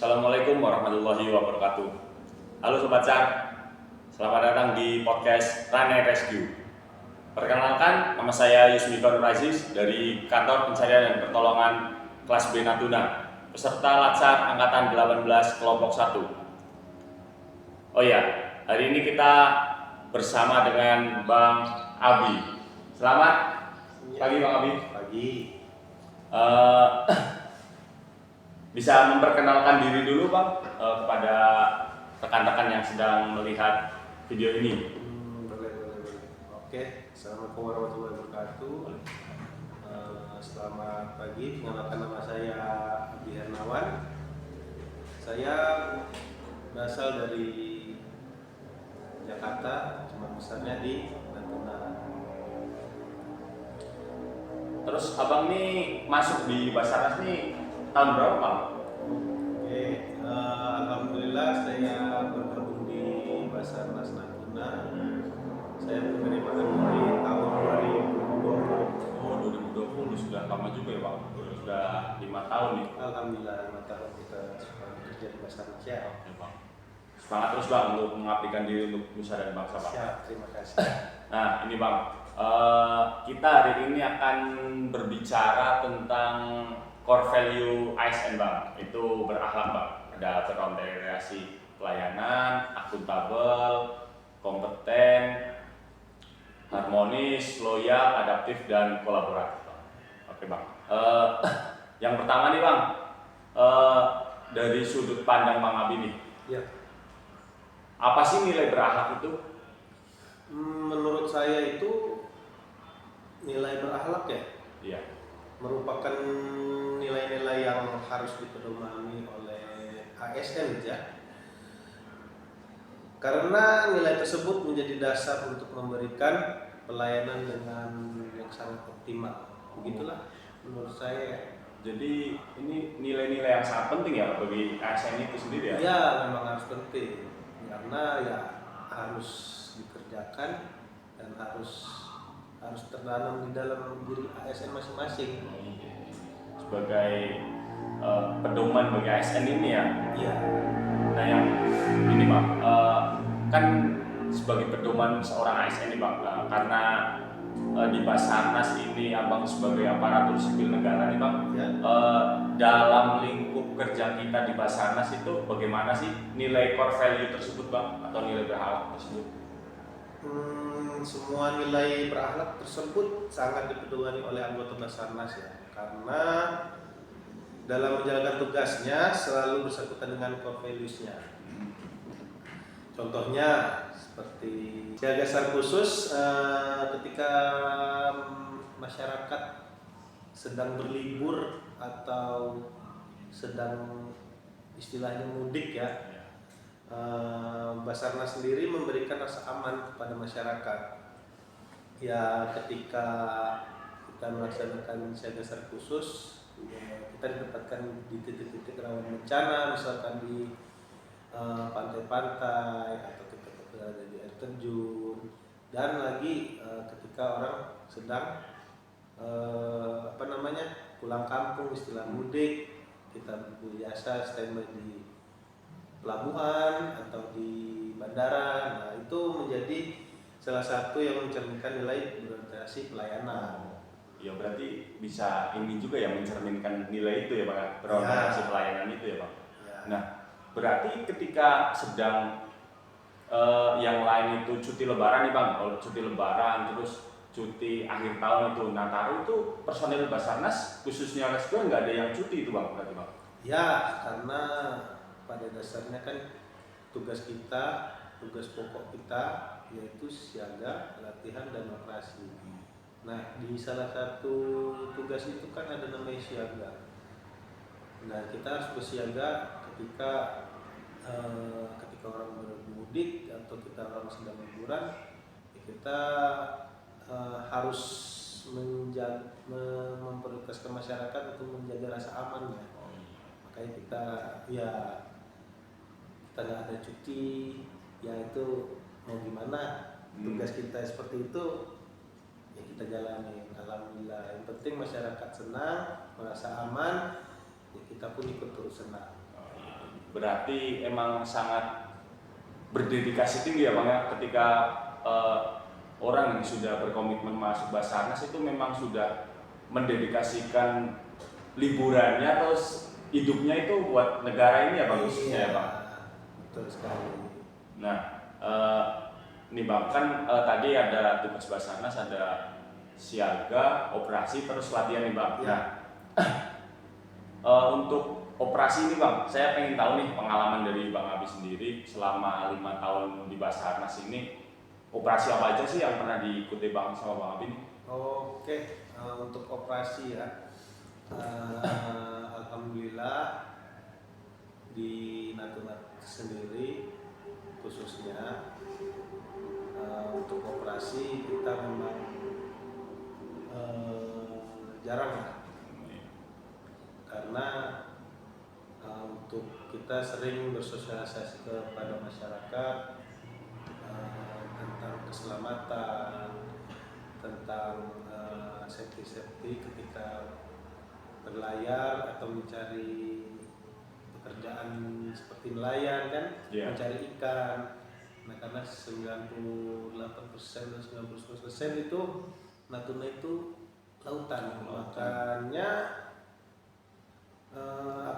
Assalamualaikum warahmatullahi wabarakatuh. Halo Sobat Car, selamat datang di podcast Rane Rescue. Perkenalkan, nama saya Yusmifan Razis dari Kantor Pencarian dan Pertolongan kelas B Natuna, peserta Latsar Angkatan 18 Kelompok 1. Oh ya, hari ini kita bersama dengan Bang Abi. Selamat pagi Bang Abi. Pagi. Bisa memperkenalkan diri dulu Bang kepada rekan-rekan yang sedang melihat video ini. Boleh. Oke, assalamualaikum warahmatullahi wabarakatuh. Selamat pagi, perkenalkan nama saya Abdi Hernawan. Saya berasal dari Jakarta, cuma besarnya di Natuna. Terus Abang nih masuk di Basarnas nih tahun berapa Bang? Oke, alhamdulillah saya bergabung di Basarnas Natuna. Saya penerimaan dari tahun 2020. Oh 2020 sudah lama juga ya Bang? Sudah 5 tahun nih. Alhamdulillah 5 tahun kita bekerja di Basarnas ya. Oke Bang. Semangat terus Bang untuk mengabdikan diri untuk nusa dan bangsa Bang. Siap, terima kasih. Nah ini Bang, kita hari ini akan berbicara tentang core value ASN Bang. Itu berakhlak Bang. Ada terintegrasi pelayanan, akuntabel, kompeten, harmonis, loyal, adaptif, dan kolaboratif Bang. Oke Bang. Yang pertama nih Bang, dari sudut pandang Bang Abi nih. Ya. Apa sih nilai berakhlak itu? Menurut saya itu nilai berakhlak ya Iya. merupakan nilai-nilai yang harus dipedomani oleh ASN ya. Karena nilai tersebut menjadi dasar untuk memberikan pelayanan dengan yang sangat optimal. Begitulah menurut saya. Jadi ini nilai-nilai yang sangat penting ya bagi ASN itu sendiri ya? Ya, memang harus penting karena ya harus dikerjakan dan harus tertanam di dalam diri ASN masing-masing. Sebagai pedoman bagi ASN ini ya. Iya. Nah yang ini Bang, kan sebagai pedoman seorang ASN ini Bang, karena di Basarnas ini Abang sebagai aparatur sipil negara nih Bang, Ya. dalam lingkup kerja kita di Basarnas itu bagaimana sih nilai core value tersebut Bang atau nilai berakhlak tersebut? Semua nilai berakhlak tersebut sangat dipedomani oleh anggota Basarnas ya, karena dalam menjalankan tugasnya selalu bersangkutan dengan core values-nya. Contohnya seperti siaga sar khusus ketika masyarakat sedang berlibur atau sedang istilahnya mudik ya. Basarnas sendiri memberikan rasa aman kepada masyarakat. Ya ketika kita melaksanakan siaga sar khusus, kita ditempatkan di titik-titik rawan bencana, misalkan di pantai-pantai atau kita berada di air terjun, dan lagi ketika orang sedang pulang kampung, istilah mudik, kita biasa standby di pelabuhan atau di bandara. Nah itu menjadi salah satu yang mencerminkan nilai berorientasi pelayanan. Ya berarti bisa ini juga ya mencerminkan nilai itu ya Pak, berorientasi pelayanan itu ya Pak. Ya. Nah berarti ketika sedang yang lain itu cuti lebaran nih Bang, kalau cuti lebaran terus cuti akhir tahun itu Nataru itu personil Basarnas khususnya Rescue nggak ada yang cuti itu Bang berarti Bang? Ya karena pada dasarnya kan tugas pokok kita yaitu siaga, latihan, dan operasi. Nah di salah satu tugas itu kan ada namanya siaga. Nah kita harus bersiaga ketika orang bermudik atau kita orang sedang liburan, ya kita harus memprioritaskan masyarakat untuk menjaga rasa aman ya. Makanya kita nggak ada cuti, ya itu mau gimana, tugas kita seperti itu ya kita jalani. Alhamdulillah, yang penting masyarakat senang, merasa aman, ya kita pun ikut terus senang. berarti emang sangat berdedikasi tinggi ya Bang ya, ketika orang yang sudah berkomitmen masuk Basarnas itu memang sudah mendedikasikan liburannya atau hidupnya itu buat negara ini ya Bang, khususnya ya Bang. Betul sekali. Nah, nih Bang, kan tadi ada tugas Basarnas, ada siaga, operasi, terus latihan nih Bang. Ya. Nah, untuk operasi ini Bang, saya pengen tahu nih pengalaman dari Bang Abi sendiri selama 5 tahun di Basarnas ini, operasi apa aja sih yang pernah diikuti Bang sama Bang Abi nih? Oke, untuk operasi ya, alhamdulillah di Natuna sendiri khususnya untuk operasi kita memang jarang lah, karena untuk kita sering bersosialisasi kepada masyarakat tentang keselamatan, tentang safety ketika berlayar atau mencari pekerjaan seperti nelayan kan, mencari ikan. Nah, karena 98% dan 99% itu Natuna itu lautan, makanya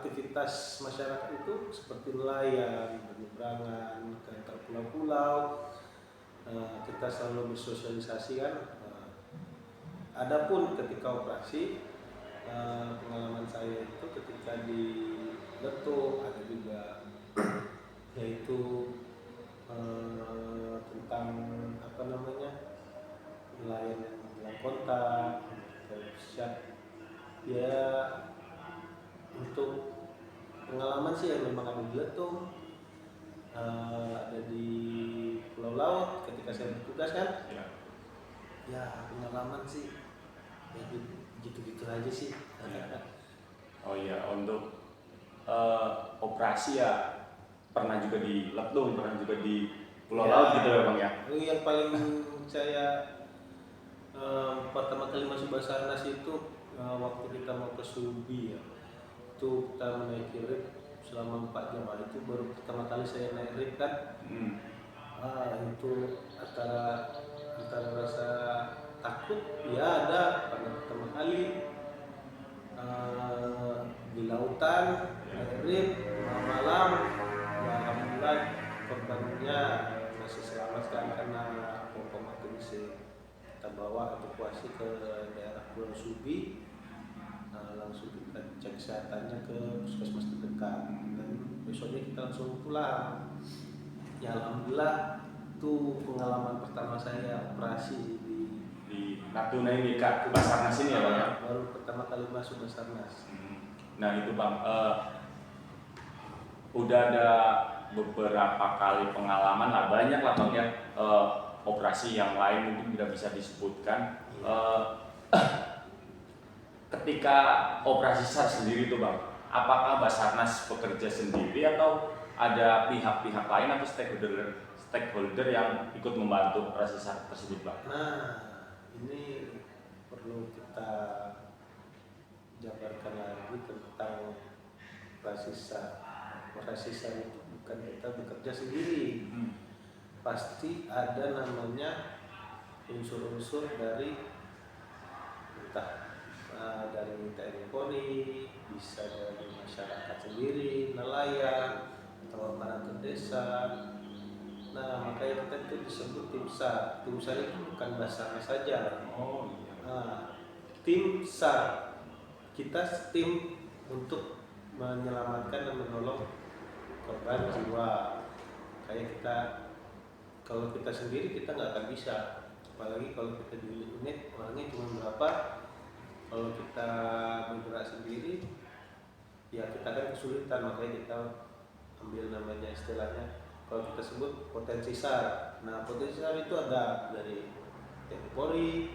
aktivitas masyarakat itu seperti nelayan, penyeberangan ke antar pulau-pulau, kita selalu bersosialisasi kan. Adapun ketika operasi, pengalaman saya itu ketika di Leto ada juga yaitu tentang apa namanya, nelayan yang hilang kontak, siap ya. Untuk pengalaman sih yang memang ada di Leto, ada di Pulau Laut ketika saya bertugas kan. Ya pengalaman sih ya gitu-gitu aja sih. Oh iya, untuk operasi ya pernah juga di Letung, pernah juga di Pulau Laut gitu ya Bang ya. Yang paling saya pertama kali masuk Basarnas itu waktu kita mau ke Subi ya, itu kita menaiki rig selama 4 jam. Itu baru pertama kali saya naik rig kan. Itu antara rasa takut ya ada pada pertama kali di lautan, naik rig malam. Ya, alhamdulillah korbannya masih selamat kan, karena pompa itu bisa kita bawa evakuasi ke daerah Pulau Subi. Langsung kita cek kesehatannya ke puskesmas terdekat dan besoknya kita langsung pulang. Ya alhamdulillah itu pengalaman pertama saya operasi di Natuna ini Kak, Basarnas ini ya Bang ya. Baru pertama kali masuk Basarnas. Nah itu Bang, udah ada beberapa kali pengalaman lah, banyak lah Bang ya, operasi yang lain mungkin tidak bisa disebutkan. Ketika operasi SAR sendiri tuh Bang, apakah Basarnas bekerja sendiri atau ada pihak-pihak lain atau stakeholder yang ikut membantu operasi SAR tersebut Bang? Nah, ini perlu kita jabarkan lagi tentang operasi SAR. Operasi SAR itu bukan kita bekerja sendiri, pasti ada namanya unsur-unsur dari entah dari TNI Polri, bisa dari masyarakat sendiri, nelayan, atau aparatur desa. Nah, makanya kita itu disebut tim SAR. Tim SAR itu bukan Basarnas saja. Tim SAR, kita tim untuk menyelamatkan dan menolong korban jiwa. Kayak kita, kalau kita sendiri kita nggak akan bisa, apalagi kalau kita di unit orangnya cuma berapa. Kalau kita bergerak sendiri, ya kita kan kesulitan, makanya kita ambil namanya istilahnya, kalau kita sebut potensi SAR. Nah, potensi SAR itu ada dari TNI Polri,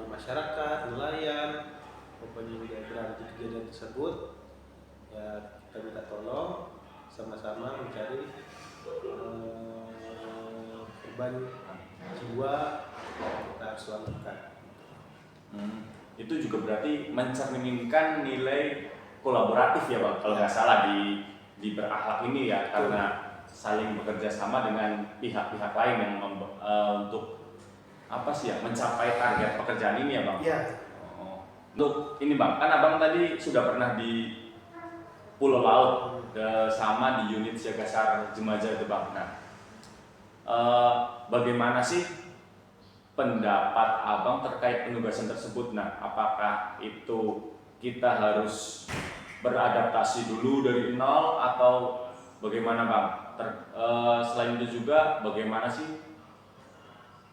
masyarakat, nelayan, pokoknya yang berada di kejadian tersebut. Ya kita minta tolong sama-sama mencari korban jiwa yang kita harus selamatkan. Itu juga berarti mencerminkan nilai kolaboratif ya bang, kalau nggak salah di berakhlak ini ya, karena saling bekerja sama dengan pihak-pihak lain yang untuk apa sih ya, mencapai target pekerjaan ini ya bang. Iya. Untuk ini bang, kan abang tadi sudah pernah di Pulau Laut sama di unit siaga SAR Jemaja itu bang. Nah, bagaimana sih pendapat abang terkait penugasan tersebut? Nah, apakah itu kita harus beradaptasi dulu dari nol atau bagaimana bang? Selain itu juga bagaimana sih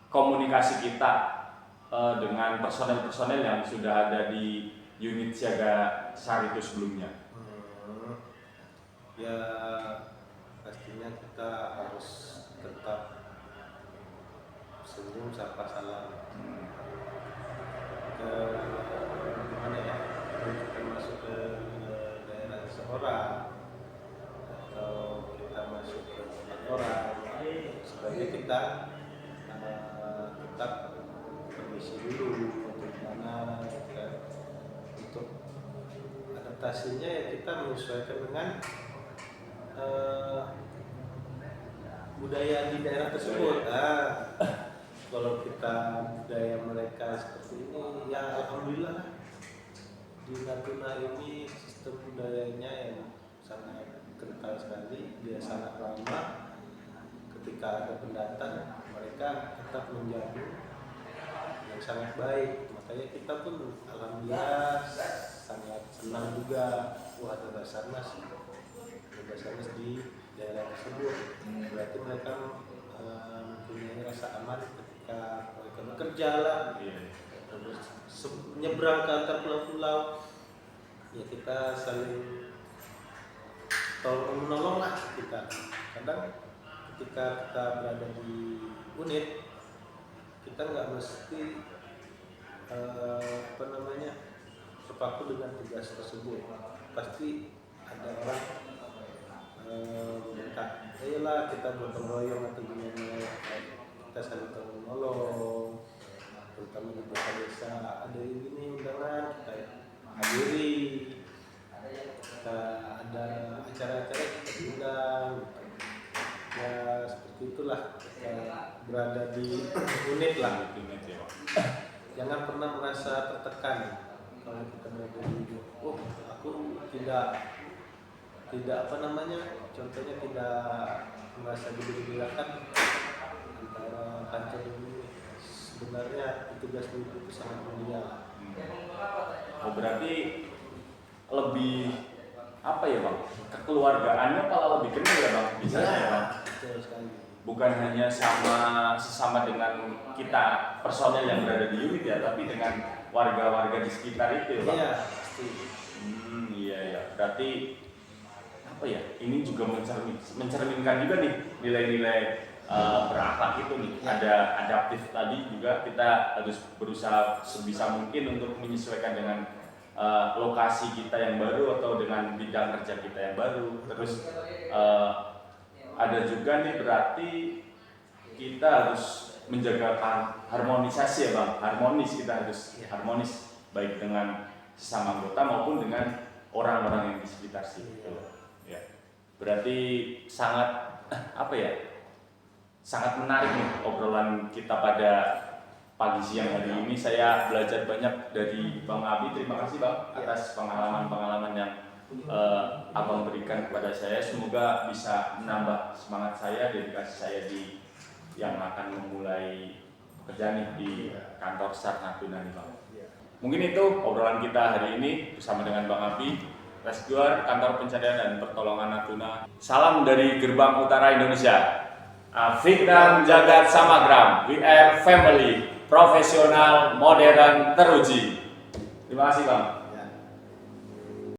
komunikasi kita dengan personel-personel yang sudah ada di unit siaga SAR itu sebelumnya? Ya pastinya kita harus tetap senyum, sapa salam ke gimana ya, kita masuk ke daerah seseorang atau kita masuk ke tempat orang, sebaiknya kita tetap permisi dulu untuk mana kita, untuk adaptasinya ya kita menyesuaikan dengan budaya di daerah tersebut. Kalau kita budaya mereka seperti ini, ya alhamdulillah di Natuna ini sistem budayanya yang sangat kental sekali, dia sangat ramah. Ketika ada pendatang, mereka tetap menjamu yang sangat baik. Makanya kita pun alhamdulillah sangat senang juga. Wah, ada Basarnas di daerah tersebut. Berarti mereka mempunyai rasa aman ketika mereka bekerja lah. Terus menyeberang ke antar pulau-pulau, ya kita saling tolong menolong lah kita. Kadang ketika kita berada di unit, kita nggak mesti terpaku dengan tugas tersebut. Pasti ada orang minta, ayolah kita gotong royong atau gimana, kita saling tolong menolong, terutama di desa-desa ada ini undangan kita hadiri, kita ada acara-acara kita diundang gitu. Ya seperti itulah kita berada di unit lah. Jangan pernah merasa tertekan kalau kita berada di unit. Oh, aku tidak contohnya tidak merasa diberi-berikan antara kantor ini. Sebenarnya tugas itu sangat mulia. Oh, berarti lebih apa ya bang? Kekeluargaannya kalau lebih kenal ya bang, bisa ya bang? Betul sekali. Bukan hanya sesama dengan kita personel yang berada di unit ya, tapi dengan warga-warga di sekitar itu ya bang? Iya, pasti. Iya. Berarti apa ya? Ini juga mencerminkan juga nih nilai-nilai berakhlak itu nih. Ada adaptif tadi juga, kita harus berusaha sebisa mungkin untuk menyesuaikan dengan lokasi kita yang baru atau dengan bidang kerja kita yang baru. Terus ada juga nih berarti kita harus menjaga harmonisasi ya bang, kita harus harmonis baik dengan sesama anggota maupun dengan orang-orang yang di sekitar situ. Ya. Berarti sangat sangat menarik nih obrolan kita pada pagi siang hari ini. Saya belajar banyak dari Bang Abi. Terima kasih Bang atas pengalaman-pengalaman yang Abang berikan kepada saya. Semoga bisa menambah semangat saya, dedikasi saya yang akan memulai pekerjaan di kantor SAR Natuna nih Bang. Mungkin itu obrolan kita hari ini bersama dengan Bang Abi, Rescuer Kantor Pencarian dan Pertolongan Natuna. Salam dari Gerbang Utara Indonesia. Fikram Jagat Samagram, we are family, profesional, modern, teruji. Terima kasih Bang.